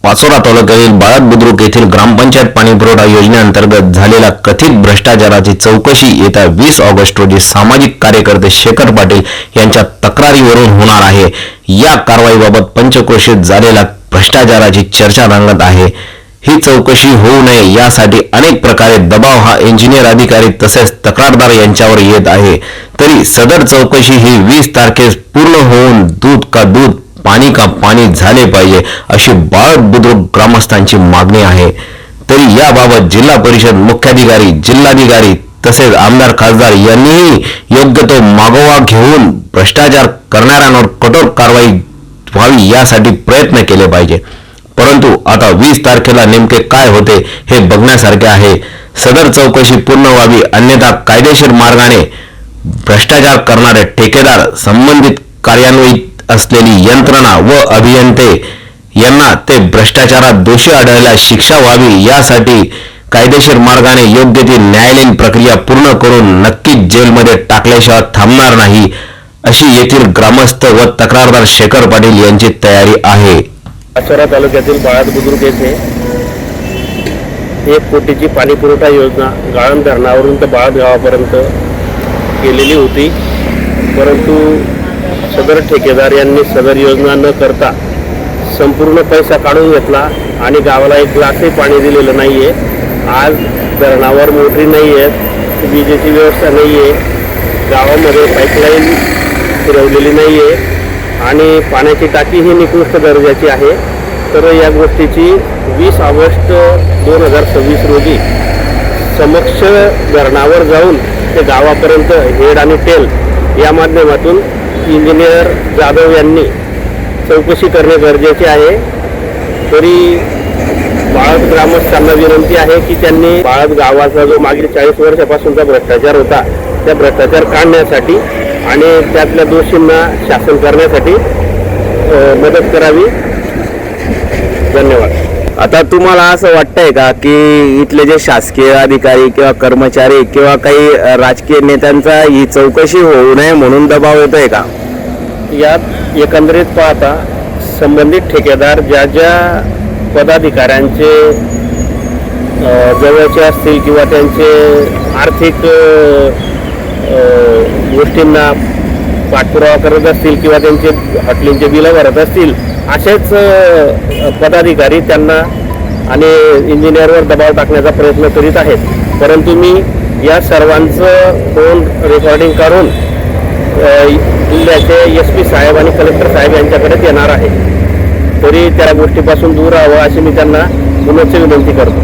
पाचोरा तालुक्यातील बाळद बुद्रुक येथील ग्रामपंचायत पाणीपुरवठा योजनेअंतर्गत झालेल्या कथित भ्रष्टाचाराची चौकशी येत्या 20 ऑगस्ट रोजी सामाजिक कार्यकर्ते शेखर पाटील यांच्या तक्रारीवरून होणार आहे। या कारवाईबाबत पंचक्रोशीत झालेल्या भ्रष्टाचाराची चर्चा रंगत आहे। ही चौकशी होऊ नये यासाठी अनेक प्रकारे दबाव हा इंजिनियर अधिकारी तसेच तक्रारदार यांच्यावर येत आहे। तरी सदर चौकशी ही 20 तारखेस पूर्ण होऊन दूध का दूध पाणी का पाणी झाले पाहिजे अशी बाळद बुद्रुक ग्रामस्थांची मागणी आहे। तरी याबाबत जिल्हा परिषद मुख्याधिकारी, जिल्हाधिकारी तसेच आमदार खासदार यांनीही योग्य तो मागोवा घेऊन भ्रष्टाचार करणाऱ्यांवर कठोर कारवाई व्हावी यासाठी प्रयत्न केले पाहिजे। परंतु आता 20 तारखेला नेमके काय होते हे बघण्यासारखे आहे। सदर चौकशी पूर्ण व्हावी, अन्यथा कायदेशीर मार्गाने भ्रष्टाचार करणारे ठेकेदार, संबंधित कार्यान्वित असलेली यंत्रणा व अभियंते यांना ते भ्रष्टाचारात दोषी आढळल्यास शिक्षा व्हावी यासाठी कायदेशीर मार्गाने योग्य ती न्यायालयीन प्रक्रिया पूर्ण करून नक्कीच जेलमध्ये टाकल्याशिवाय थांबणार नाही अशी येथील ग्रामस्थ व तक्रारदार शेखर पाटील यांची तयारी आहे। पाचोरा तालुक्यातील बाळद बुद्रुक येथे 1 कोटीची पाणीपुरवठा योजना गाळण धरणावरून तर बाळद गावापर्यंत केलेली होती, परंतु सदर ठेकेदार यांनी सदर योजना न करता संपूर्ण पैसा काढून घेतला आणि गावाला एक ग्लासही पाणी दिलेलं नाही आहे। आज धरणावर मोटरी नाही आहेत, विजेची व्यवस्था नाही आहे, गावामध्ये पाईपलाईन फिरवलेली नाही आहे आणि पाण्याची टाकी ही निकृष्ट दर्जाची आहे। तर या गोष्टीची 20 ऑगस्ट 2026 रोजी समक्ष धरणावर जाऊन ते गावापर्यंत हेड आणि टेल या माध्यमातून इंजिनियर जाधव यांनी चौकशी करणे गरजेचे आहे। तरी बाळद ग्रामस्थांना विनंती आहे की त्यांनी बाळद गावाचा जो मागील 40 वर्षापासूनचा भ्रष्टाचार होता त्या भ्रष्टाचार काढण्यासाठी आणि त्यातल्या दोषींना शासन करण्यासाठी मदत करावी। धन्यवाद। आता तुम्हाला असं वाटतंय का की इथले जे शासकीय अधिकारी किंवा कर्मचारी किंवा काही राजकीय नेत्यांचा ही चौकशी होऊ नये म्हणून दबाव येतोय का? यात एकंदरीत पाहता संबंधित ठेकेदार ज्या ज्या पदाधिकाऱ्यांचे जवळचे असतील किंवा त्यांचे आर्थिक गोष्टींना पाठपुरावा करत असतील किंवा त्यांचे हॉटेलिंगचे बिलं भरत असतील असेच पदाधिकारी त्यांना आणि इंजिनियरवर दबाव टाकण्याचा प्रयत्न करीत आहेत। परंतु मी या सर्वांचं फोन रेकॉर्डिंग करून जिल्ह्याचे SP साहेब आणि कलेक्टर साहेब यांच्याकडे येणार आहे। तरी त्या गोष्टीपासून दूर राहावं अशी मी त्यांना पुनश्च विनंती करतो।